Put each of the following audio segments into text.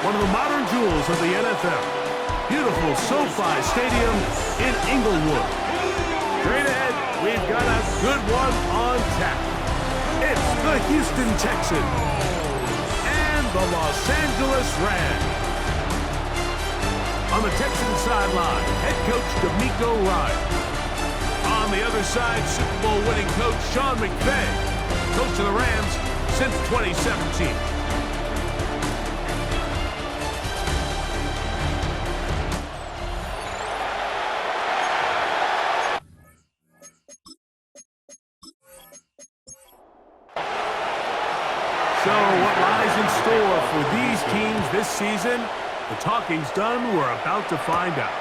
one of the modern jewels of the NFL. Beautiful SoFi Stadium in Inglewood. Straight ahead, we've got a good one on tap. It's the Houston Texans and the Los Angeles Rams. On the Texans sideline, head coach DeMeco Ryans. On the other side, Super Bowl winning coach Sean McVay, coach of the Rams since 2017. So what lies in store for these teams this season? The talking's done. We're about to find out.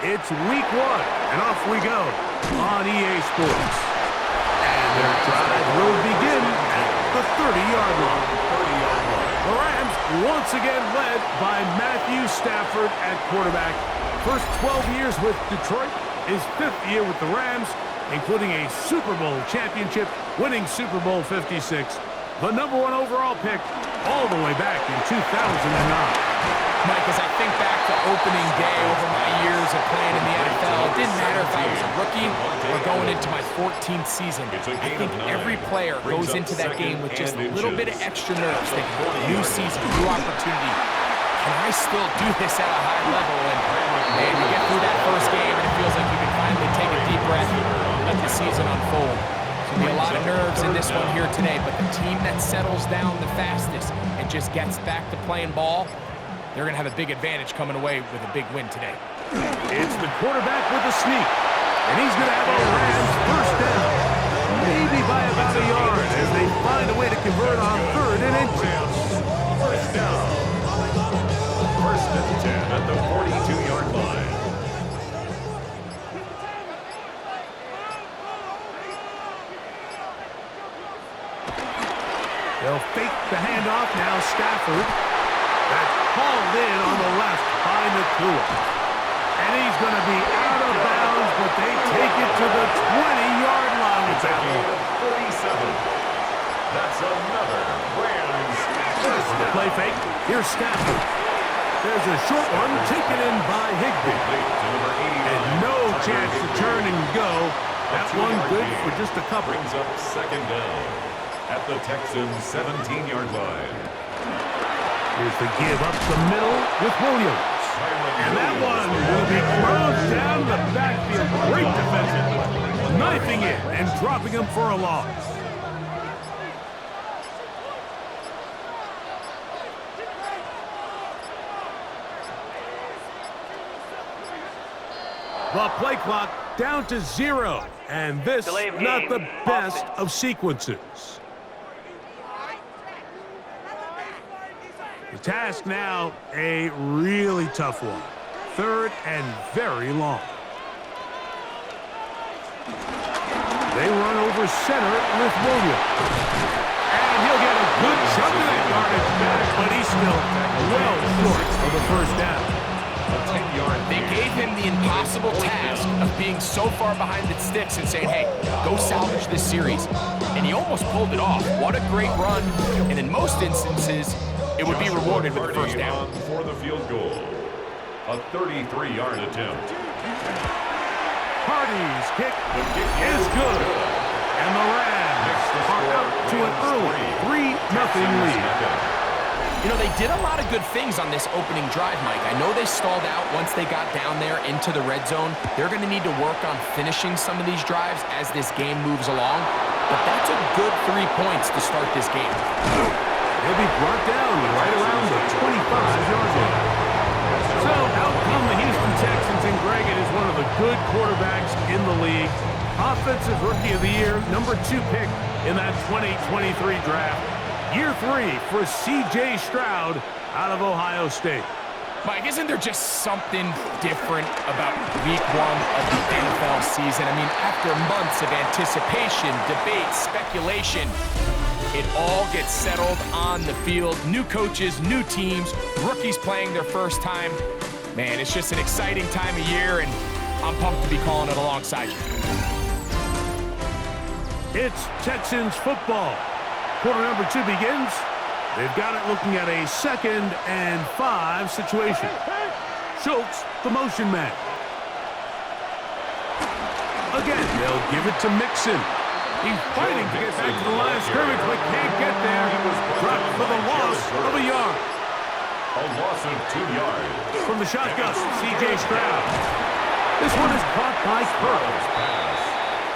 It's week 1, and off we go on EA Sports. And their drive will begin at the 30-yard line. The Rams once again led by Matthew Stafford at quarterback. First 12 years with Detroit, his 5th year with the Rams, including a Super Bowl championship, winning Super Bowl 56. The #1 overall pick all the way back in 2009. Mike, as I think back to opening day over my years of playing in the NFL, it didn't matter if I was a rookie or going into my 14th season. I think every player goes into that game with just a little bit of extra nerves, thinking, new season, new opportunity. Can I still do this at a high level? And man, you get through that first game and it feels like you can finally take a deep breath and let the season unfold. There'll be a lot of nerves in this one here today, but the team that settles down the fastest and just gets back to playing ball, they're going to have a big advantage coming away with a big win today. It's the quarterback with the sneak, and he's going to have a Rams first down, maybe by about a yard as they find a way to convert on 3rd and inches. First down. 1st and 10 at the 42-yard line. They'll fake the handoff now. Stafford. That's hauled in on the left by Nakua. And he's going to be out of bounds, but they take it to the 20-yard line with that one. 47. That's another Rams first On the play fake, here's Stafford. There's a short one taken in by Higbee. And no chance to turn and go. That one good for just a couple. Brings up 2nd down at the Texans' 17-yard line. Here's the give up the middle with Williams. And that one will be thrown down the backfield. Great defensive play. Knifing it and dropping him for a loss. The play clock down to 0. And this not the best of sequences. The task now, a really tough one. 3rd and very long. They run over center with Williams. And he'll get a good chunk of that yardage back, but he's still well short of the first down. They gave him the impossible task of being so far behind the sticks and saying, hey, go salvage this series. And he almost pulled it off. What a great run. And in most instances, it would be rewarded with the first down. For the field goal. A 33-yard attempt. Hardy's kick is good. And the Rams are out to an early 3-0 lead. You know, they did a lot of good things on this opening drive, Mike. I know they stalled out once they got down there into the red zone. They're going to need to work on finishing some of these drives as this game moves along. But that's a good 3 points to start this game. They'll be brought down right around the 25-yard line. So out come the Houston Texans, and Greg, it is one of the good quarterbacks in the league. Offensive Rookie of the Year, #2 pick in that 2023 draft. Year 3 for C.J. Stroud out of Ohio State. Mike, isn't there just something different about week 1 of the NFL season? I mean, after months of anticipation, debate, speculation, it all gets settled on the field. New coaches, new teams, rookies playing their first time. Man, it's just an exciting time of year, and I'm pumped to be calling it alongside you. It's Texans football. Quarter #2 begins They've got it looking at a 2nd and 5 situation. Schultz, the motion man. Again, they'll give it to Mixon. He's fighting to get back to the line of scrimmage, but can't get there. Dropped for the loss of a yard. A loss of 2 yards. From the shotgun, C.J. Stroud. This one is caught by Kirk.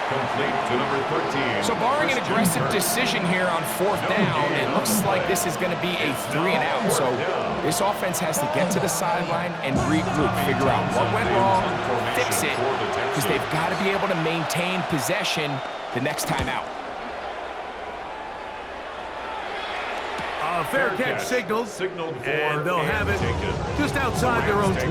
Complete to number 13. So barring an aggressive decision here on 4th down, it looks like this is going to be a 3 and out. So this offense has to get to the sideline and regroup, figure out what went wrong, fix it, because they've got to be able to maintain possession the next time out. A fair catch signaled, and they'll have it just outside their own 20.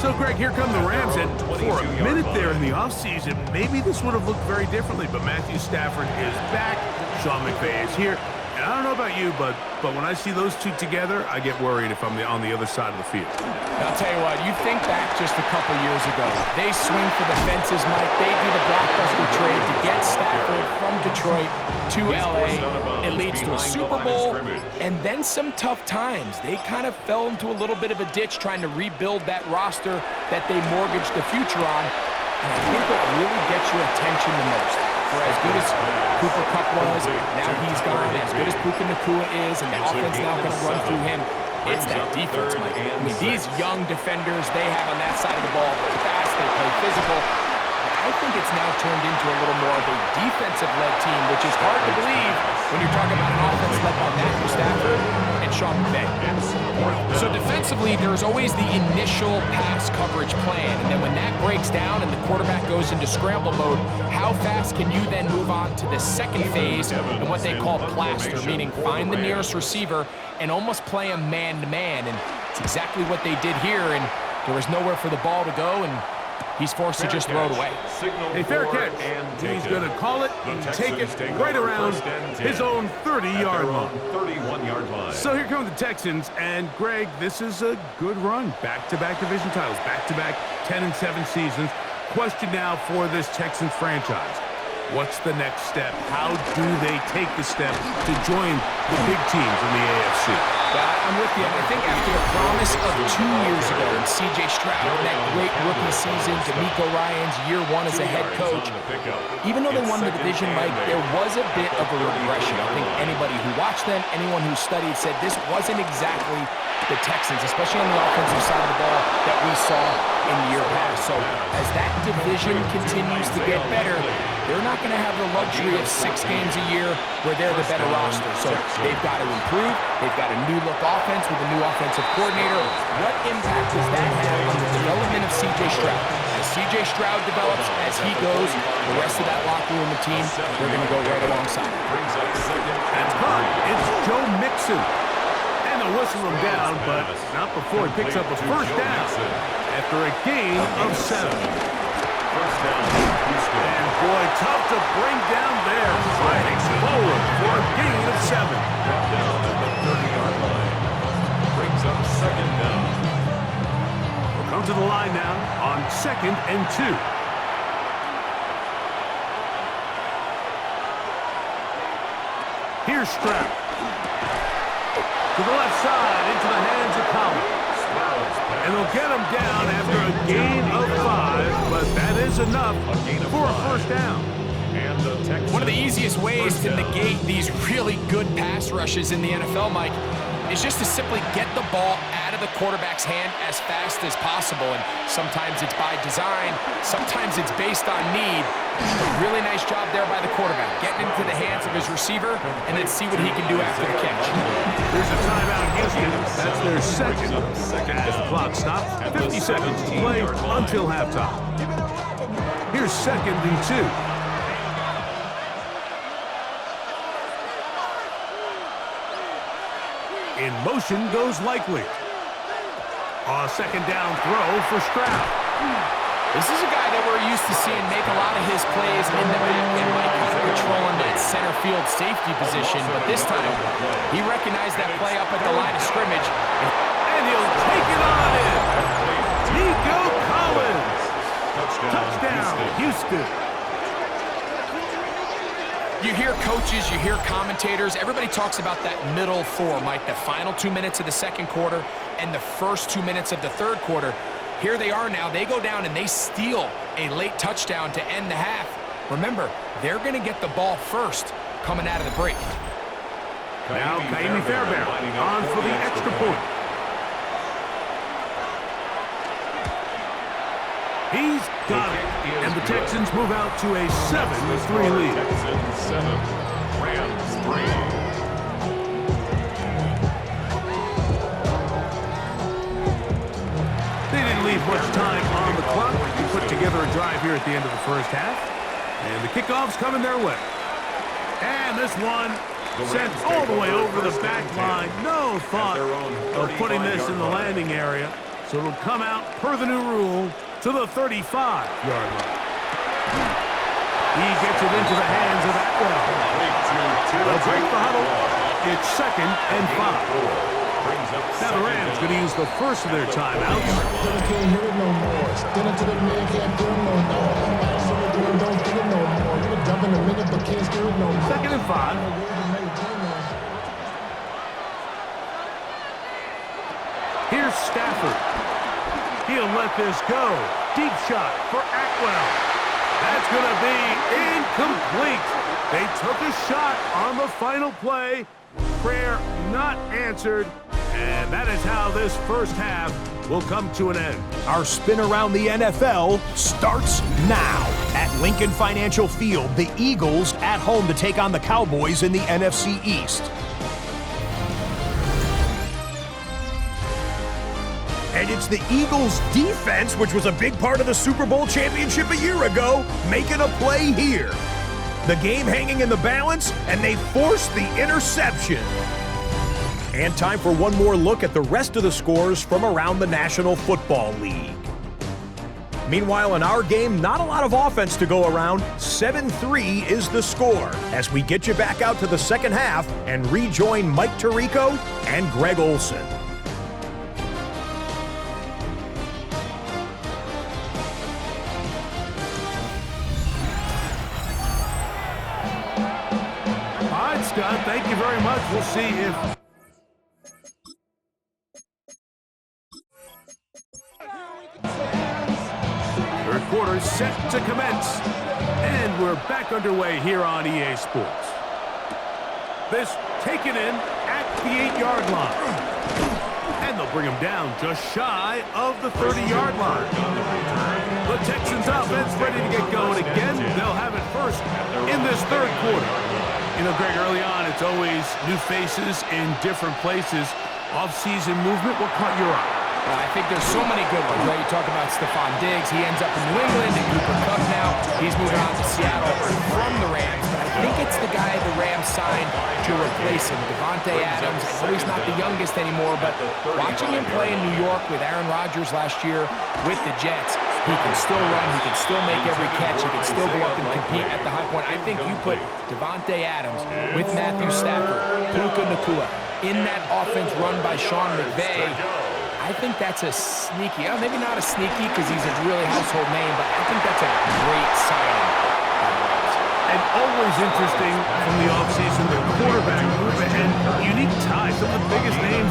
So, Greg, here come the Rams, and for a minute there in the offseason, maybe this would have looked very differently, but Matthew Stafford is back, Sean McVay is here, and I don't know about you, but when I see those two together, I get worried if I'm on the other side of the field. I'll tell you what, you think back just a couple years ago, they swing for the fences, Mike. They do the blockbuster trade to get Stafford from Detroit to L.A. It leads to a Super Bowl and then some tough times. They kind of fell into a little bit of a ditch trying to rebuild that roster that they mortgaged the future on. And I think what really gets your attention the most, for as good as Cooper Kupp was, now he's gone, as good as Puka Nacua is, and the offense now going to run through him, it's that defense, Mike. I mean, these young defenders they have on that side of the ball, they're fast, they play physical. I think it's now turned into a little more of a defensive-led team, which is hard to believe when you're talking about an offense led by Matthew Stafford and Sean McVay. So defensively, there's always the initial pass coverage plan, and then when that breaks down and the quarterback goes into scramble mode, how fast can you then move on to the second phase and what they call plaster, meaning find the nearest receiver and almost play him man-to-man, and it's exactly what they did here, and there was nowhere for the ball to go, and he's forced to just throw it away. A fair catch. He's going to call it and take it right around his own 30-yard line. 31-yard line. So here come the Texans, and Greg, this is a good run. Back-to-back division titles, back-to-back 10-7 seasons. Question now for this Texans franchise. What's the next step? How do they take the step to join the big teams in the AFC? Yeah, I'm with you. I think after the promise of 2 years ago in C.J. Stroud and that great rookie season, DeMeco Ryans' year 1 as a head coach, even though they won the division, Mike, there was a bit of a regression. I think anybody who watched them, anyone who studied, said this wasn't exactly the Texans, especially on the offensive side of the ball, that we saw in the year past. So as that division continues to get better, they're not going to have the luxury of 6 games a year where they're the better roster. So they've got to improve. They've got a new look offense with a new offensive coordinator. What impact does that have on the development of C.J. Stroud? As C.J. Stroud develops, as he goes, the rest of that locker room and team, they're going to go right alongside him. That's caught. It's Joe Mixon. And they'll whistle him down, but not before he picks up a first down after a gain of 7. And boy, tough to bring down there. Fighting forward for a gain of 7. Down at the 30-yard line. Brings up 2nd down. We'll come to the line now on 2nd and 2. Here's Stroud. To the left side, into the hands of Collins. And they'll get him down after a gain of 5, but that is enough for a first down. One of the easiest ways to negate these really good pass rushes in the NFL, Mike, is just to simply get the ball out of the quarterback's hand as fast as possible. And sometimes it's by design, sometimes it's based on need. A really nice job there by the quarterback, getting into the hands of his receiver, and then see what he can do after the catch. There's a timeout, Houston. That's their second. As the clock stops, 50 seconds to play until halftime. Here's 2nd and 2. In motion goes Likely. A 2nd down throw for Stroud. This is a guy that we're used to seeing make a lot of his plays in the back and Mike kind of patrolling that center field safety position, but this time he recognized that play up at the line of scrimmage. And he'll take it on in. Nico Collins. Touchdown, Houston. You hear coaches, you hear commentators, everybody talks about that middle four, Mike, the final 2 minutes of the second quarter and the first 2 minutes of the third quarter. Here they are now. They go down and they steal a late touchdown to end the half. Remember, they're going to get the ball first coming out of the break. Now Kaimi Fairbairn on for the extra point. He's got it. And the Texans move out to a 7-3 lead. Texans 7, Rams 3. They didn't leave much time on the clock to put together a drive here at the end of the first half. And the kickoff's coming their way. And this one sent all the way over the back line. No thought of putting this in the landing area. So it'll come out per the new rule to the 35-yard line. He gets it into the hands of Atwell. They'll break the huddle. It's 2nd and 5. Now the Rams going to use the first of their timeouts. Second and 5. Here's Stafford. He'll let this go. Deep shot for Atwell. That's going to be incomplete. They took a shot on the final play. Prayer not answered. And that is how this first half will come to an end. Our spin around the NFL starts now. At Lincoln Financial Field, the Eagles at home to take on the Cowboys in the NFC East. And it's the Eagles' defense, which was a big part of the Super Bowl championship a year ago, making a play here. The game hanging in the balance, and they forced the interception. And time for one more look at the rest of the scores from around the National Football League. Meanwhile, in our game, not a lot of offense to go around. 7-3 is the score as we get you back out to the second half and rejoin Mike Tirico and Greg Olson. All right, Scott, thank you very much. We'll see if third quarter set to commence. And we're back underway here on EA Sports. This taken in at the 8-yard line. And they'll bring him down just shy of the 30-yard line. The Texans offense ready to get going again. They'll have it first in this third quarter. You know, Greg, early on, it's always new faces in different places. Off-season movement, what caught your eye? I think there's so many good ones, right? You talk about Stephon Diggs. He ends up in New England, and Cooper Kupp now. He's moving on to Seattle from the Rams. But I think it's the guy the Rams signed to replace him, Davante Adams. I know he's not the youngest anymore, but watching him play in New York with Aaron Rodgers last year with the Jets, he can still run. He can still make every catch. He can still go up and compete at the high point. I think you put Davante Adams with Matthew Stafford, Puka Nacua, in that offense run by Sean McVay. I think that's a sneaky, maybe not a sneaky because he's a really household name, but I think that's a great signing. And always interesting from the offseason, the quarterback move ahead. Unique ties. Some of the biggest names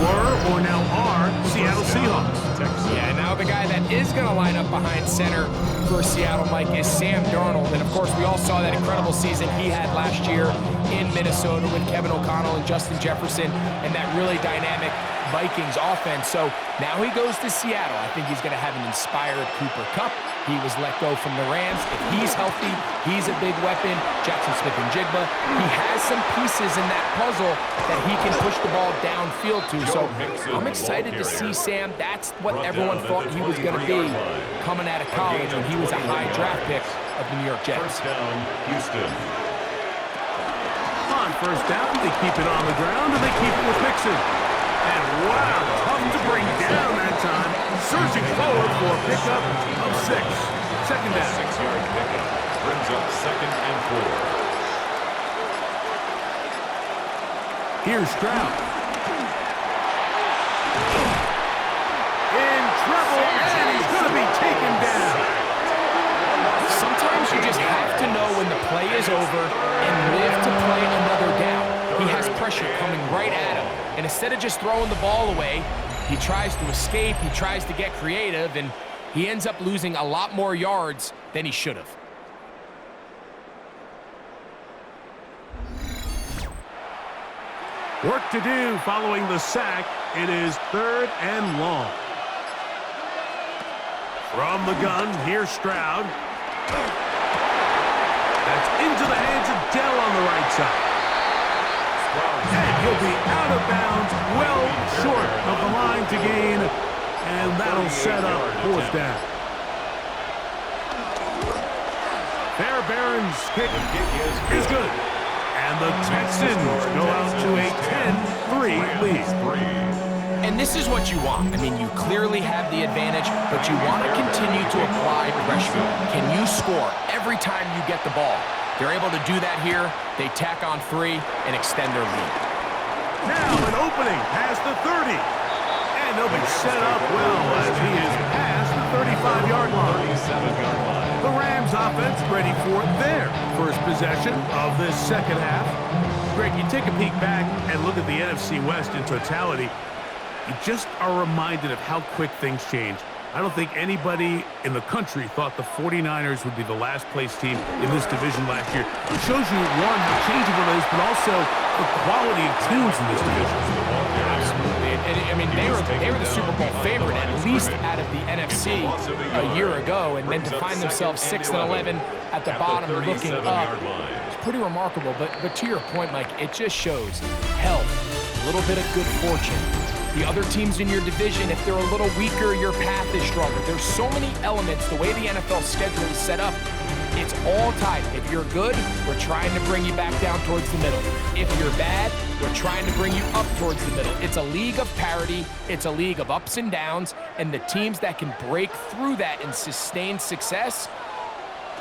were or now are Seattle Seahawks. Yeah, now the guy that is going to line up behind center for Seattle, Mike, is Sam Darnold. And, of course, we all saw that incredible season he had last year in Minnesota with Kevin O'Connell and Justin Jefferson and that really dynamic Vikings offense. So now he goes to Seattle. I think he's going to have an inspired Cooper Kupp. He was let go from the Rams. If he's healthy, he's a big weapon. Jackson Smith-Njigba. He has some pieces in that puzzle that he can push the ball downfield to. So I'm excited to see Sam. That's what everyone thought he was going to be coming out of college when he was a high draft pick of the New York Jets. First down, Houston. On first down, they keep it on the ground, and they keep it with Mixon. And wow, tough to bring down that time. Surging forward for a pickup of 6. Second down. 6-yard pickup brings up 2nd and 4. Here's Stroud. In trouble, and he's going to be taken down. Sometimes you just have to know when the play is over and live to play another down. He has pressure coming right at him, and instead of just throwing the ball away, he tries to escape, he tries to get creative, and he ends up losing a lot more yards than he should have. Work to do following the sack. It is 3rd and long. From the gun, here's Stroud. That's into the hands of Dell on the right side. And he'll be out of bounds, well short of the line to gain, and that'll set up 4th down. Fairbairn's kick is good. And the Texans go out to a 10-3 lead. And this is what you want. I mean, you clearly have the advantage, but you want to continue to apply pressure. Can you score every time you get the ball? They're able to do that here. They tack on 3 and extend their lead. Now an opening past the 30. And they'll be set up well as he is past the 35-yard line. The Rams offense ready for their first possession of this second half. Greg, you take a peek back and look at the NFC West in totality. You just are reminded of how quick things change. I don't think anybody in the country thought the 49ers would be the last place team in this division last year. It shows you, one, how changeable it is, but also the quality of teams in this division. Absolutely. And I mean, they were the Super Bowl favorite, at least out of the NFC a year ago, and then to find themselves 6-11 at the bottom looking up, it's pretty remarkable. But to your point, Mike, it just shows health, a little bit of good fortune. The other teams in your division, if they're a little weaker, your path is stronger. There's so many elements. The way the NFL schedule is set up, it's all tied. If you're good, we're trying to bring you back down towards the middle. If you're bad, we're trying to bring you up towards the middle. It's a league of parity. It's a league of ups and downs. And the teams that can break through that and sustain success,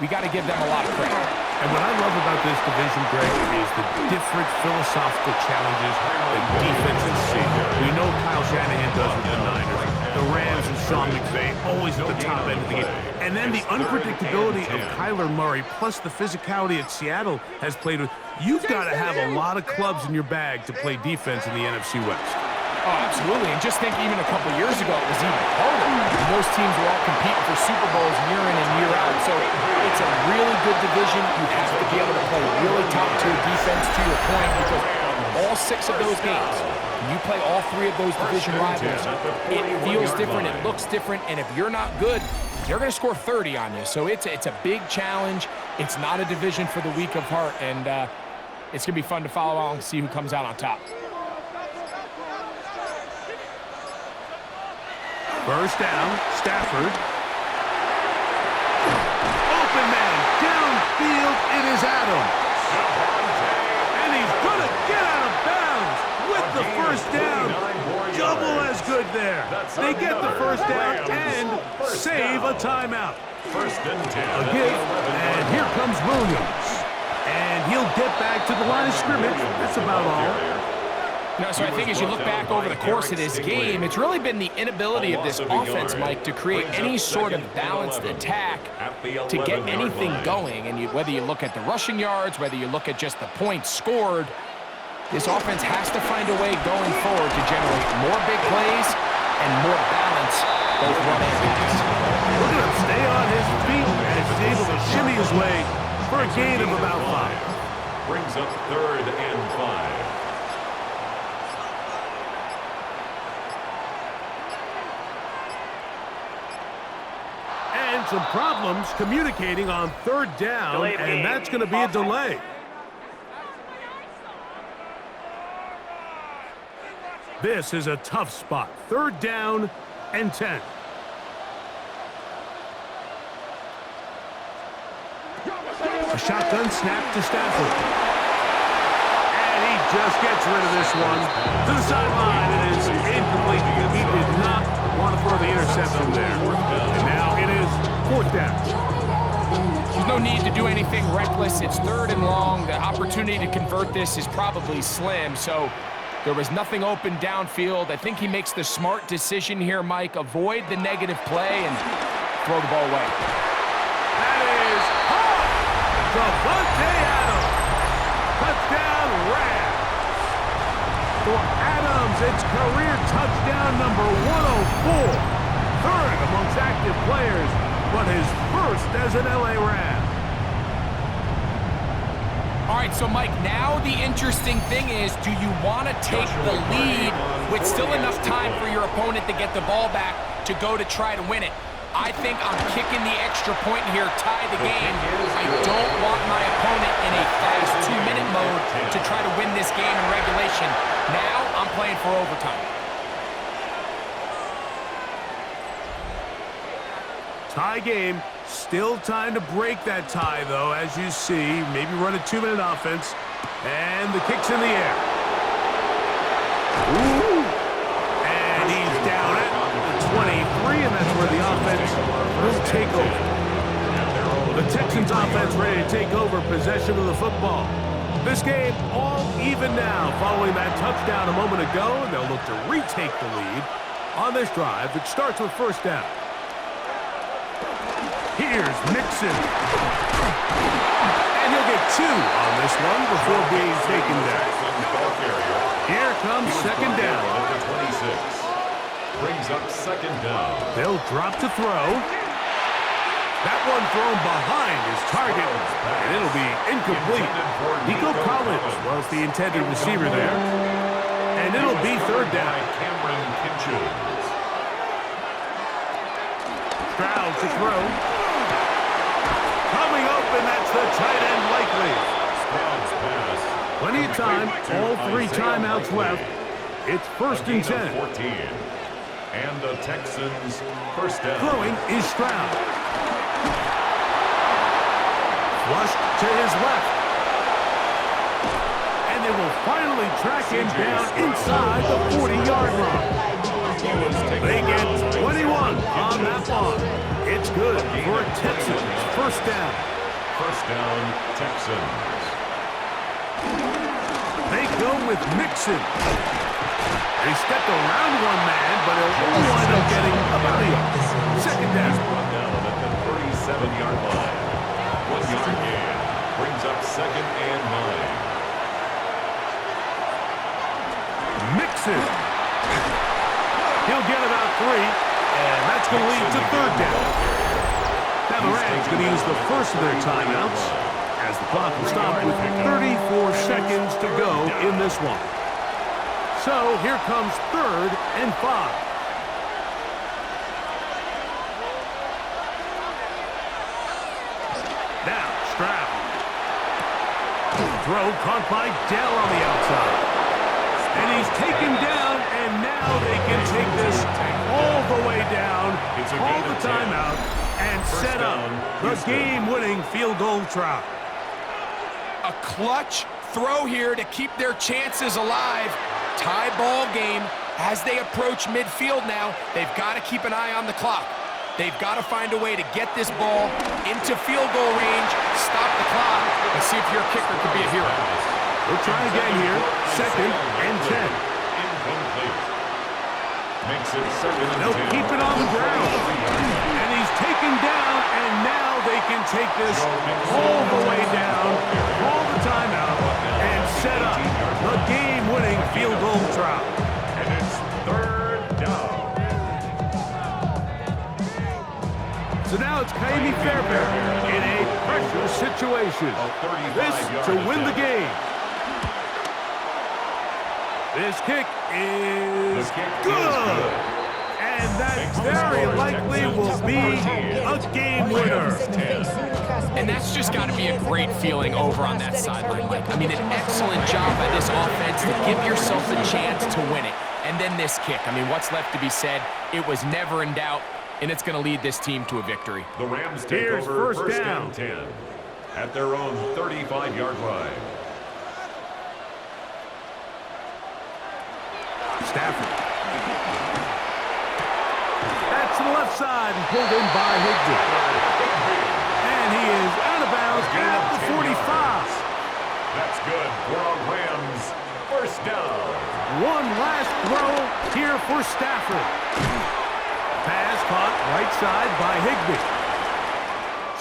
we got to give them a lot of credit. And what I love about this division, Greg, is the different philosophical challenges that defenses see. We know Kyle Shanahan does with the Niners. The Rams and Sean McVay always at the top end of the game. And then the unpredictability of Kyler Murray plus the physicality that Seattle has played with. You've got to have a lot of clubs in your bag to play defense in the NFC West. Oh, absolutely. And just think even a couple years ago, it was even harder. Most teams were all competing for Super Bowls year in and year out. So it's a really good division. You have to be able to play really top-tier defense, to your point, because all 6 of those games, you play all 3 of those division rivals, it feels different, it looks different, and if you're not good, they're going to score 30 on you. So it's a big challenge. It's not a division for the weak of heart, and it's going to be fun to follow along and see who comes out on top. First down, Stafford. Open man, downfield, it is Adams. And he's going to get out of bounds with the first down. Double as good there. They get the first down and save a timeout. A give, and here comes Williams. And he'll get back to the line of scrimmage. That's about all. So I think as you look back over the course of this game, it's really been the inability of this offense, Mike, to create any sort of balanced attack to get anything going. And whether you look at the rushing yards, whether you look at just the points scored, this offense has to find a way going forward to generate more big plays and more balance, both run and pass. Look at him stay on his feet and he's able to shimmy his way for a gain of about 5. Brings up 3rd and 5. And some problems communicating on 3rd down, and that's going to be a delay. This is a tough spot. 3rd down and 10. A shotgun snap to Stafford. And he just gets rid of this one. To the sideline, it is incomplete. He did not want to throw the interception there. And now it is 4th down. There's no need to do anything reckless. It's 3rd and long. The opportunity to convert this is probably slim. So there was nothing open downfield. I think he makes the smart decision here, Mike. Avoid the negative play and throw the ball away. That is hot! Devontae Adams. Touchdown, Rams. For Adams, it's career touchdown number 104. Third amongst active players, but his first as an LA Ram. All right, so Mike, now the interesting thing is, do you want to take the lead with still enough time for your opponent to get the ball back to go to try to win it? I think I'm kicking the extra point here, tie the game. I don't want my opponent in a fast 2-minute mode to try to win this game in regulation. Now I'm playing for overtime. Tie game. Still time to break that tie, though, as you see. Maybe run a 2-minute offense. And the kick's in the air. Ooh. And he's down at the 23, and that's where the offense will take over. The Texans offense ready to take over possession of the football. This game all even now following that touchdown a moment ago, and they'll look to retake the lead on this drive. It starts with first down. Here's Mixon. And he'll get 2 on this one before being taken down. Here comes second down. Brings up second down. They'll drop to throw. That one thrown behind his target, and it'll be incomplete. Nico Collins was the intended receiver there. And it'll be third down. Stroud to throw. Coming open, that's the tight end likely. Plenty of time, all 3 timeouts left. It's first and 10. 14. And the Texans first down. Throwing is Stroud. Flushed to his left. And they will finally track him down inside the 40-yard line. They get 21 on that one. It's good for Texans. First down. First down, Texans. They go with Mixon. They stepped around one man, but he'll only wind up getting about a yard. Second down. Brought down at the 37-yard line. 1-yard gain. Brings up second and 9. Mixon. He'll get about 3, and that's going to lead to third down. Now the Rams going to use the first of their timeouts as the clock will stop with 34 seconds to go in this one. So here comes third and 5. Now Stroud. Throw caught by Dell on the outside. And he's taken down, and now they can take this all the way down, call the timeout, and set up the game-winning field goal try. A clutch throw here to keep their chances alive. Tie ball game as they approach midfield now. They've got to keep an eye on the clock. They've got to find a way to get this ball into field goal range, stop the clock, and see if your kicker could be a hero. We'll try again here. Second and 10. Incomplete. Makes it second and 10. They'll keep it on the ground. And he's taken down, and now they can take this all the way down, call the timeout, and set up the game-winning field goal try. And it's third down. So now it's Kaimi Fairbairn in a pressure situation. This to win the game. This kick is good. And that very likely will be a game winner. And that's just got to be a great feeling over on that sideline, Mike. I mean, an excellent job by this offense to give yourself a chance to win it. And then this kick. I mean, what's left to be said? It was never in doubt, and it's going to lead this team to a victory. The Rams take over first down 10 at their own 35-yard line. Stafford. That's to the left side and pulled in by Higbee. And he is out of bounds at the 45. That's good for a Rams first down. One last throw here for Stafford. Pass caught right side by Higbee.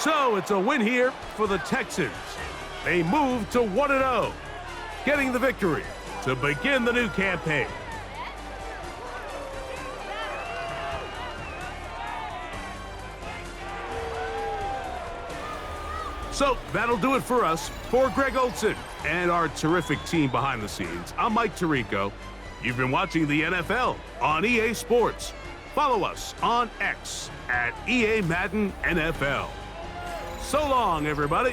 So it's a win here for the Texans. They move to 1-0, getting the victory to begin the new campaign. So that'll do it for us. For Greg Olson and our terrific team behind the scenes, I'm Mike Tirico. You've been watching the NFL on EA Sports. Follow us on X at EA Madden NFL. So long, everybody.